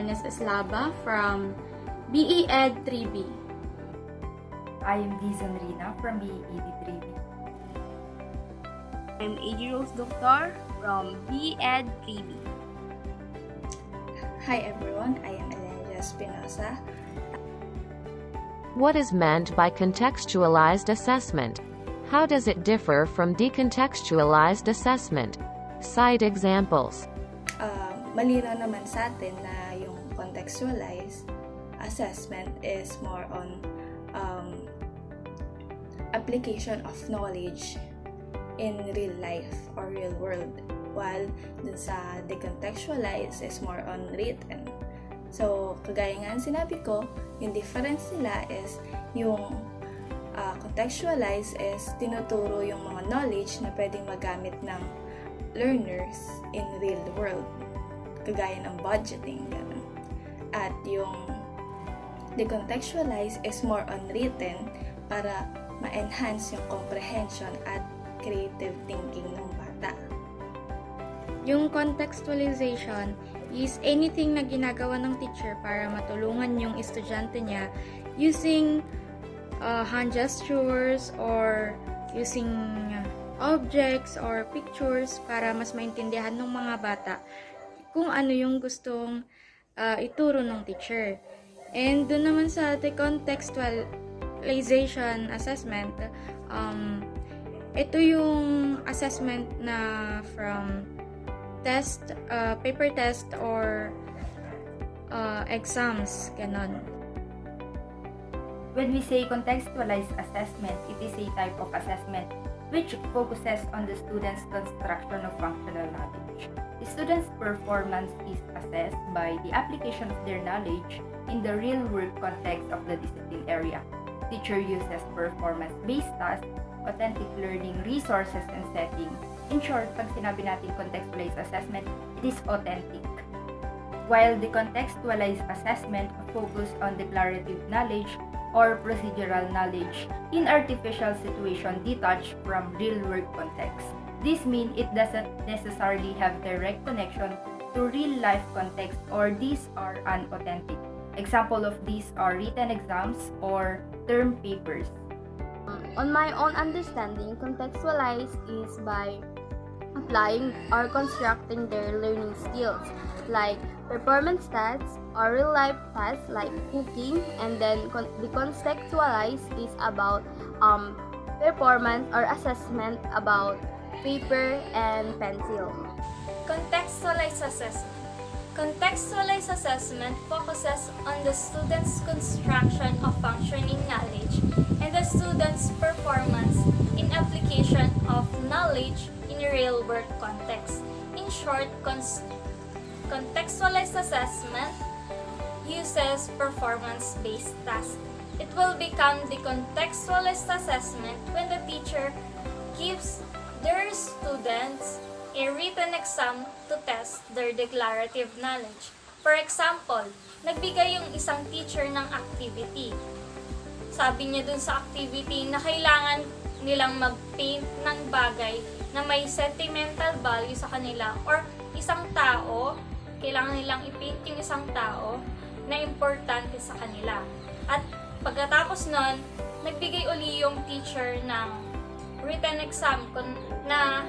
Bernes Eslava from BE Ed 3B. I am Dizon Rina from BE Ed 3B. I'm AG Rose Doctor from BE Ed 3B. Hi everyone, I am Elena Espinosa. What is meant by contextualized assessment? How does it differ from decontextualized assessment? Cite examples. Malinaw naman sa atin na yung contextualized assessment is more on application of knowledge in real life or real world, while dun sa decontextualized is more on written. So, kagaya nga ang sinabi ko, yung difference nila is yung contextualized is tinuturo yung mga knowledge na pwedeng magamit ng learners in real world, kagaya ng budgeting, ganun. At yung decontextualized is more on written para ma-enhance yung comprehension at creative thinking ng bata. Yung contextualization is anything na ginagawa ng teacher para matulungan yung estudyante niya using hand gestures or using objects or pictures para mas maintindihan ng mga bata kung ano yung gustong ituro ng teacher. And doon naman sa decontextualization assessment, ito yung assessment na from test, paper test or exams, ganon. When we say contextualized assessment, it is a type of assessment which focuses on the student's construction of functional knowledge. The student's performance is assessed by the application of their knowledge in the real-world context of the discipline area. Teacher uses performance-based tasks, authentic learning resources, and setting. In short, pag sinabi natin contextualized assessment, it is authentic. While the contextualized assessment focus on declarative knowledge or procedural knowledge in artificial situation detached from real-world context. This means it doesn't necessarily have direct connection to real-life context, or these are unauthentic. Example of these are written exams or term papers. On my own understanding, contextualize is by applying or constructing their learning skills like performance tasks or real life tasks like cooking, and then the contextualize is about performance or assessment about paper and pencil. Contextualized assessment. Contextualized assessment focuses on the student's construction of functioning knowledge and the student's performance in application of knowledge in a real-world context. In short, contextualized assessment uses performance-based tasks. It will become the contextualized assessment when the teacher gives their students a written exam to test their declarative knowledge. For example, nagbigay yung isang teacher ng activity. Sabi niya dun sa activity na kailangan nilang mag-paint ng bagay na may sentimental value sa kanila, or isang tao, kailangan nilang i-paint yung isang tao na importante sa kanila. At pagkatapos nun, nagbigay uli yung teacher ng written exam na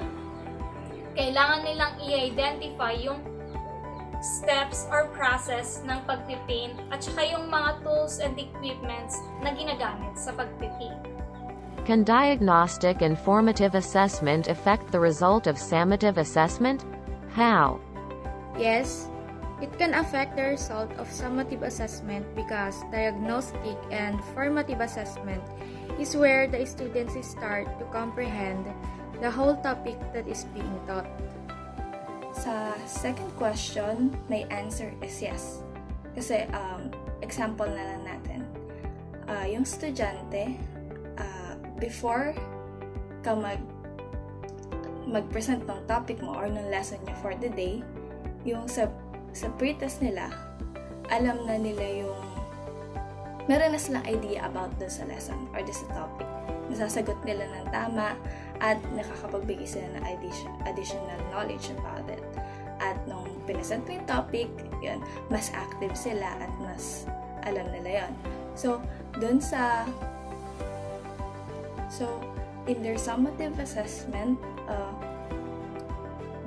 kailangan nilang i-identify yung steps or process ng pagpipaint at saka yung mga tools and equipments na ginagamit sa pagpipaint. Can diagnostic and formative assessment affect the result of summative assessment? How? Yes, it can affect the result of summative assessment because diagnostic and formative assessment is where the students start to comprehend the whole topic that is being taught. Sa second question, my answer is yes. Kasi, example na lang natin. Yung estudyante, before ka mag-present ng topic mo or ng lesson niya for the day, yung sa pre-test nila, alam na nila yung meron na silang idea about the sa lesson or the sa topic. Nasasagot nila ng tama at nakakapagbigay sila ng additional knowledge about it. At nung pinasent mo yung topic, yun, mas active sila at mas alam nila yon. So, in their summative assessment,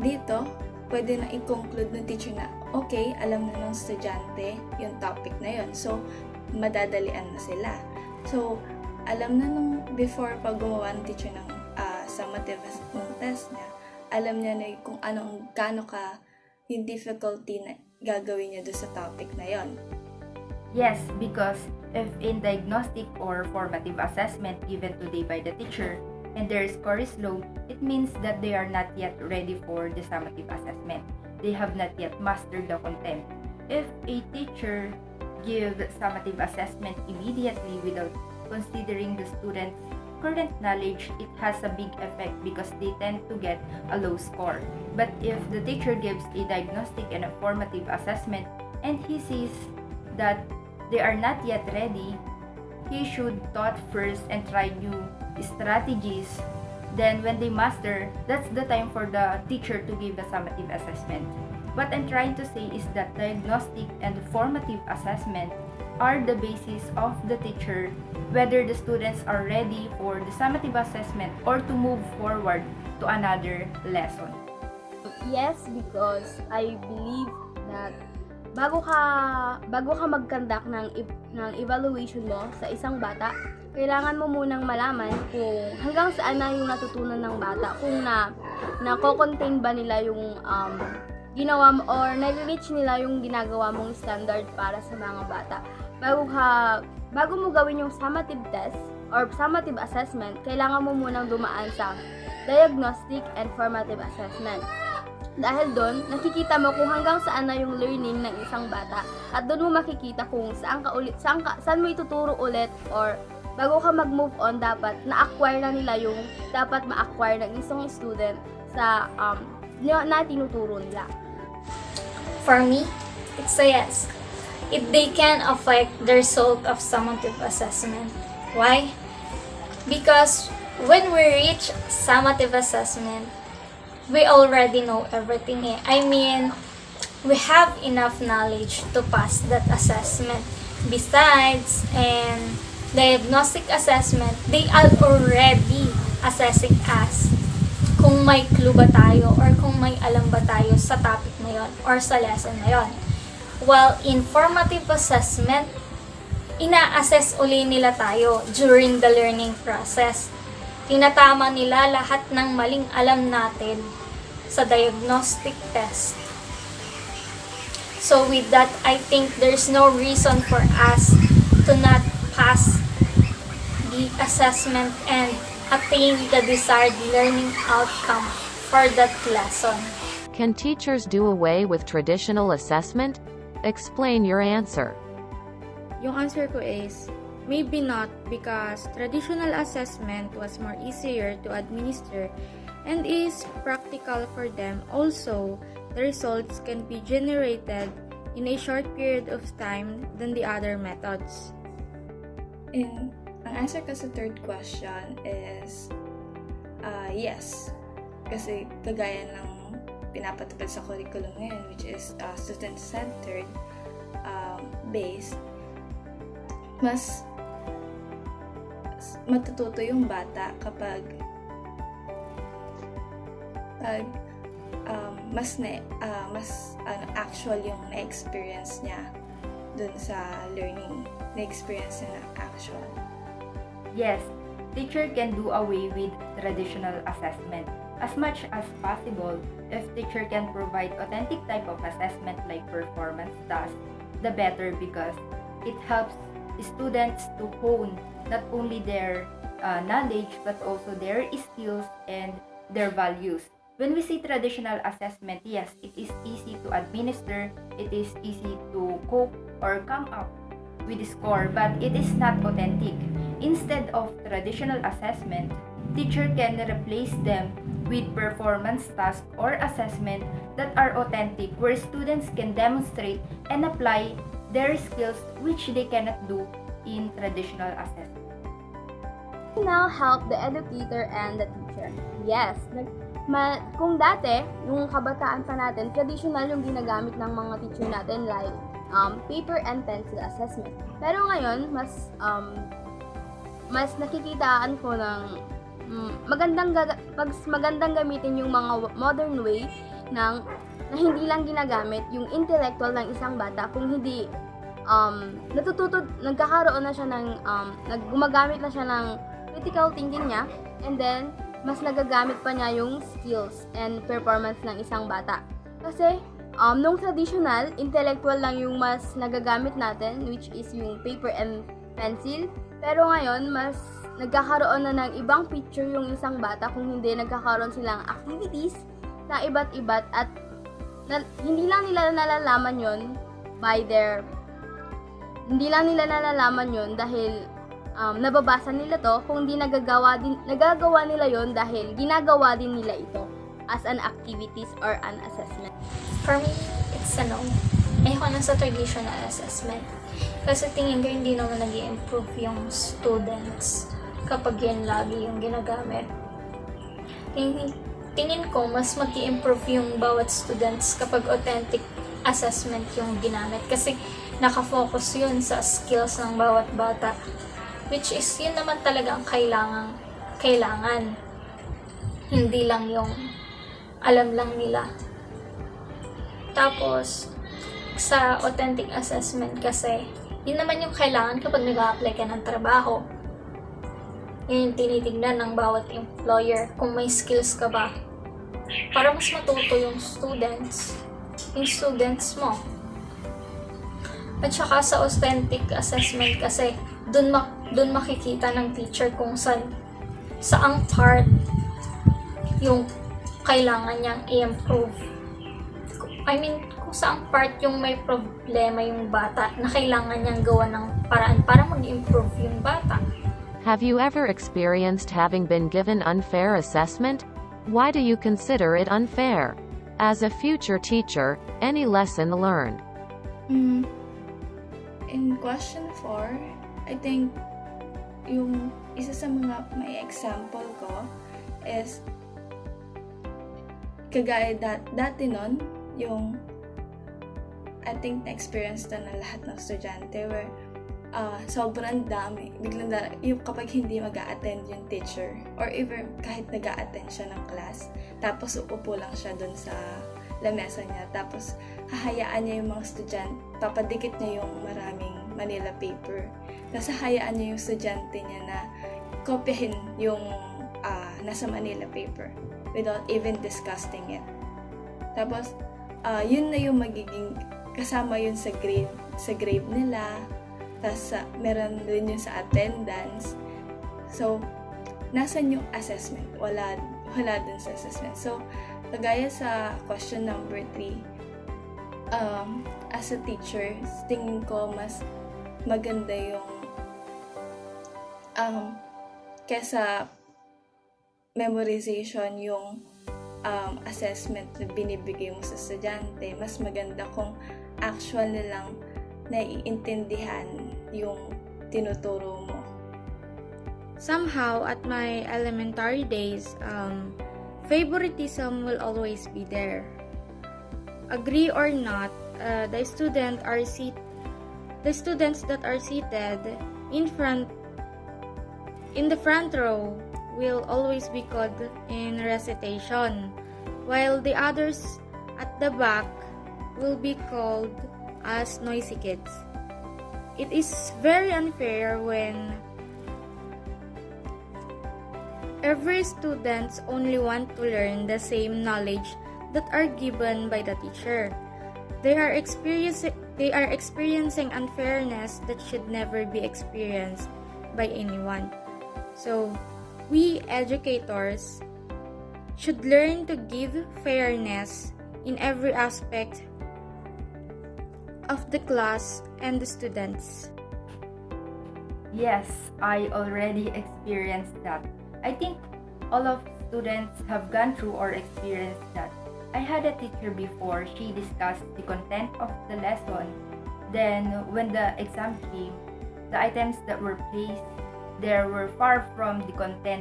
dito, pwede na i-conclude ng teacher na, okay, alam na ng estudyante yung topic na yon. So, madadalian na sila. So, alam na nung before pag gumawa ng teacher ng summative ng test niya, alam niya na kung gaano ka yung difficulty na gagawin niya doon sa topic na yon. Yes, because if in diagnostic or formative assessment given today by the teacher and their score is low, it means that they are not yet ready for the summative assessment. They have not yet mastered the content. If a teacher gives summative assessment immediately without considering the student's current knowledge, it has a big effect because they tend to get a low score. But if the teacher gives a diagnostic and a formative assessment and he sees that they are not yet ready, he should thought first and try new strategies. Then when they master, that's the time for the teacher to give the summative assessment. What I'm trying to say is that diagnostic and formative assessment are the basis of the teacher whether the students are ready for the summative assessment or to move forward to another lesson. Yes, because I believe that bago ka mag-conduct ng evaluation mo sa isang bata, kailangan mo munang malaman kung hanggang saan na yung natutunan ng bata, kung na-contain ba nila yung ginawa mo or na-reach nila yung ginagawa mong standard para sa mga bata. Bago mo gawin yung summative test or summative assessment, kailangan mo munang dumaan sa diagnostic and formative assessment. Dahil doon, nakikita mo kung hanggang saan na yung learning ng isang bata at doon mo makikita kung saan mo ituturo ulit or bago ka mag-move on, dapat na-acquire na nila yung dapat ma-acquire ng isang student sa na tinuturo nila. For me, it's a yes. They can affect the result of summative assessment. Why? Because when we reach summative assessment, we already know everything. I mean, we have enough knowledge to pass that assessment. Besides, and diagnostic assessment, they are already assessing us kung may clue ba tayo or kung may alam ba tayo sa topic na yon or sa lesson na yon. While in formative assessment, ina-assess uli nila tayo during the learning process. Tinatama nila lahat ng maling alam natin sa diagnostic test. So with that, I think there's no reason for us to not pass the assessment and attain the desired learning outcome for that lesson. Can teachers do away with traditional assessment? Explain your answer. Yung answer ko is, maybe not, because traditional assessment was more easier to administer and is practical for them. Also, the results can be generated in a short period of time than the other methods. Ang answer ko sa third question is yes. Kasi kagaya ng pinapatupad sa curriculum ngayon, which is student-centered based, mas matututo yung bata kapag mas actual yung na-experience niya dun sa learning, na-experience niya na actual. Yes, teacher can do away with traditional assessment. As much as possible, if teacher can provide authentic type of assessment like performance tasks, the better, because it helps students to hone not only their knowledge but also their skills and their values. When we say traditional assessment, yes, it is easy to administer, it is easy to cope or come up with a score, but it is not authentic. Instead of traditional assessment, teacher can replace them with performance tasks or assessment that are authentic, where students can demonstrate and apply their skills which they cannot do in traditional assessment. Now help the educator and the teacher. Yes, Kung dati, yung kabataan pa natin, traditional yung ginagamit ng mga teacher natin like paper and pencil assessment. Pero ngayon, mas nakikitaan ko ng magandang gamitin yung mga modern way na hindi lang ginagamit yung intellectual ng isang bata, kung hindi nagkakaroon na siya ng gumagamit na siya ng critical thinking niya, and then mas nagagamit pa niya yung skills and performance ng isang bata. Kasi nung traditional, intellectual lang yung mas nagagamit natin, which is yung paper and pencil. Pero ngayon, mas nagkakaroon na ng ibang picture yung isang bata kung hindi nagkakaroon silang activities na iba't-ibat, at hindi lang nila nalalaman yon dahil nababasa nila to, kung di nagagawa nila yon dahil ginagawa din nila ito as an activities or an assessment. For me, it's a no. Ayoko na sa traditional assessment. Kasi tingin ko hindi naman nag-i-improve yung students kapag yan lagi yung ginagamit. Tingin ko mas mag-i-improve yung bawat students kapag authentic assessment yung ginamit. Kasi nakafocus yun sa skills ng bawat bata. Which is yun naman talaga ang kailangan. Hindi lang yung alam lang nila. Tapos, sa authentic assessment kasi, yun naman yung kailangan kapag nag-a-apply ka ng trabaho. Yun yung tinitignan ng bawat employer kung may skills ka ba. Para mas matuto yung students mo. At saka sa authentic assessment kasi, dun makikita ng teacher kung saang part yung kailangan niyang i-improve. Kung saang part yung may problema yung bata na kailangan niyang gawa ng paraan para mag-improve yung bata. Have you ever experienced having been given unfair assessment? Why do you consider it unfair? As a future teacher, any lesson learned? In question 4, I think yung isa sa mga may example ko is kagaya dati nun, yung I think na-experience to ng lahat ng estudyante where sobrang dami, yung kapag hindi mag-a-attend yung teacher or even kahit nag-a-attend siya ng class, tapos uupo lang siya dun sa lamesa niya, tapos hahayaan niya yung mga estudyante, papadikit niya yung maraming Manila paper, tapos hahayaan niya yung estudyante niya na kopyahin yung nasa Manila paper without even discussing it. Tapos, yun na yung magiging kasama yun sa grade nila. Tapos, meron rin yun sa attendance. So, nasan yung assessment? Wala dun sa assessment. So, kagaya sa question number 3, as a teacher, tingin ko mas maganda yung kesa memorization yung assessment na binibigay mo sa estudyante. Mas maganda kung actual nilang naiintindihan yung tinuturo mo. Somehow, at my elementary days, favoritism will always be there. Agree or not, the students that are seated in the front row will always be called in recitation, while the others at the back will be called as noisy kids. It is very unfair when every student only want to learn the same knowledge that are given by the teacher. They are experiencing unfairness that should never be experienced by anyone. So, we educators should learn to give fairness in every aspect of the class and the students. Yes, I already experienced that. I think all of students have gone through or experienced that. I had a teacher before, she discussed the content of the lesson. Then, when the exam came, the items that were placed there were far from the content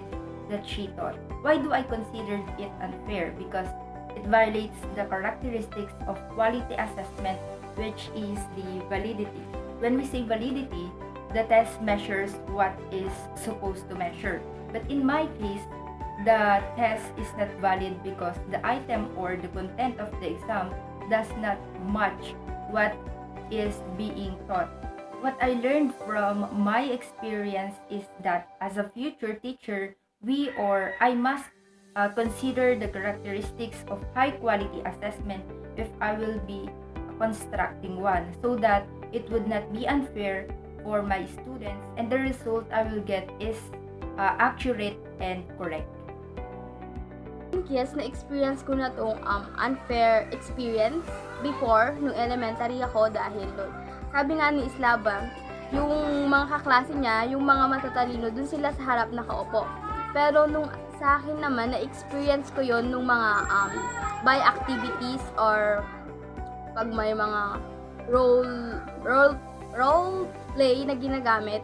that she taught. Why do I consider it unfair? Because it violates the characteristics of quality assessment, which is the validity. When we say validity, the test measures what is supposed to measure. But in my case, the test is not valid because the item or the content of the exam does not match what is being taught. What I learned from my experience is that as a future teacher, I must consider the characteristics of high quality assessment if I will be constructing one, so that it would not be unfair for my students and the result I will get is accurate and correct. Yes, na-experience ko na tong unfair experience before, nung elementary ako dahil doon. Sabi nga ni Islaba, yung mga kaklase niya, yung mga matatalino, dun sila sa harap nakaupo. Pero nung sa akin naman, na-experience ko yon nung mga by activities or pag may mga role play na ginagamit,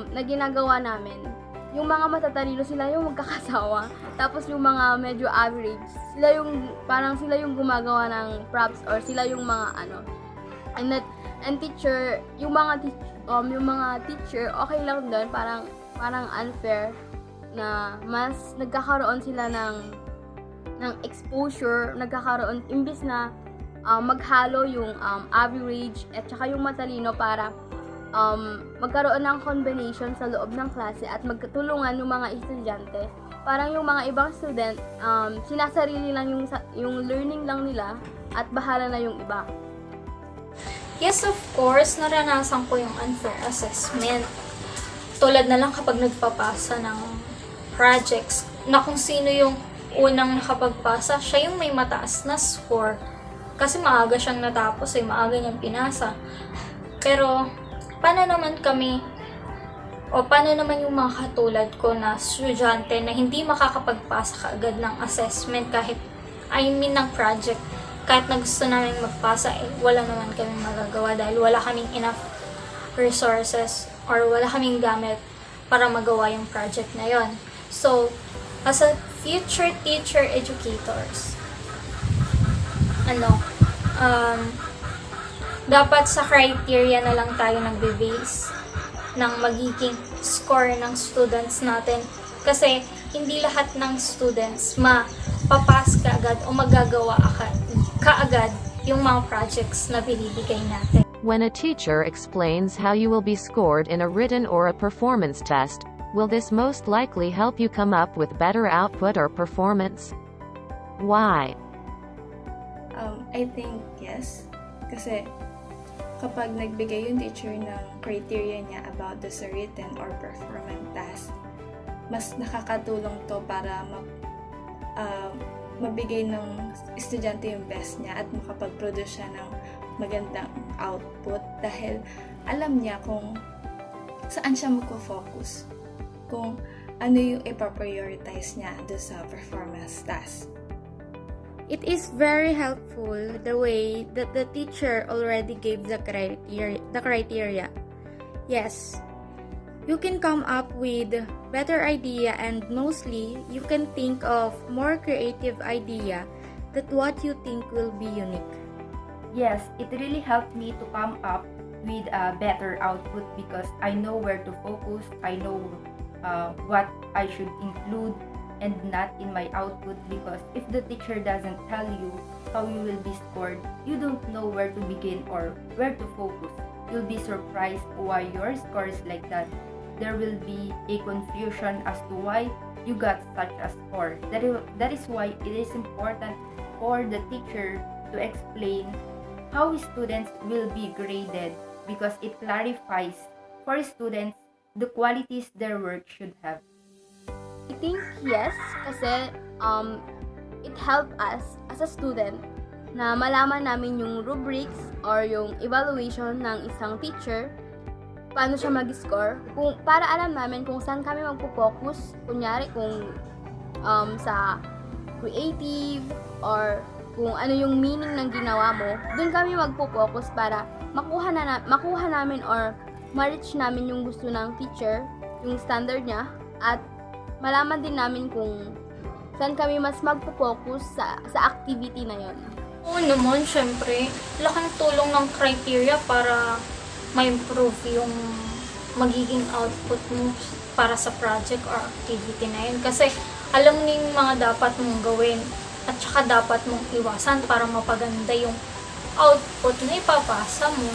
na ginagawa namin. Yung mga matatalino, sila yung magkakasawa. Tapos yung mga medyo average, sila yung gumagawa ng props or sila yung mga and teacher, yung mga teacher okay lang doon, parang unfair na mas nagkakaroon sila ng exposure, nagkakaroon imbis na maghalo yung average at saka yung matalino para magkaroon ng combination sa loob ng klase at magtulungan yung mga estudyante. Parang yung mga ibang student, sinasarili lang yung learning lang nila at bahala na yung iba. Yes, of course, naranasan ko yung unfair assessment. Tulad na lang kapag nagpapasa ng projects, na kung sino yung unang nakapagpasa, siya yung may mataas na score. Kasi maaga siyang natapos, maaga niyang pinasa. Pero, paano naman yung mga katulad ko na estudyante na hindi makakapagpasa kaagad ng assessment ng project, kahit na gusto namin magpasa, wala naman kaming magagawa dahil wala kaming enough resources or wala kaming gamit para magawa yung project na yon. So, as a future teacher educators, dapat sa criteria na lang tayo nagbe-base ng magiging score ng students natin. Kasi hindi lahat ng students mapapas kaagad o magagawa kaagad yung mga projects na binibigay natin. When a teacher explains how you will be scored in a written or a performance test, will this most likely help you come up with better output or performance? Why? I think yes. Kasi kapag nagbigay yung teacher ng criteria niya about the written or performance task, mas nakakatulong to para mabigay ng estudyante yung best niya at makapag-produce siya ng magandang output dahil alam niya kung saan siya magpo-focus, kung ano yung ipaprioritize niya do sa performance task. It is very helpful the way that the teacher already gave the criteria. Yes, you can come up with better idea and mostly you can think of more creative idea that what you think will be unique. Yes, it really helped me to come up with a better output because I know where to focus, I know what I should include and not in my output, because if the teacher doesn't tell you how you will be scored, you don't know where to begin or where to focus. You'll be surprised why your score is like that. There will be a confusion as to why you got such a score. That is why it is important for the teacher to explain how students will be graded, because it clarifies for students the qualities their work should have. I think yes, kasi it helped us as a student na malaman namin yung rubrics or yung evaluation ng isang teacher, paano siya mag-score, para alam namin kung saan kami magpo-focus, kunyari kung sa creative or kung ano yung meaning ng ginawa mo, dun kami magpo-focus para makuha namin or ma-reach namin yung gusto ng teacher, yung standard niya, at malaman din namin kung saan kami mas magpo-focus sa activity na yon. Oo naman, syempre, laking tulong ng criteria para ma-improve yung magiging output mo para sa project or activity na yun. Kasi alam mo yung mga dapat mong gawin at saka dapat mong iwasan para mapaganda yung output na ipapasa mo.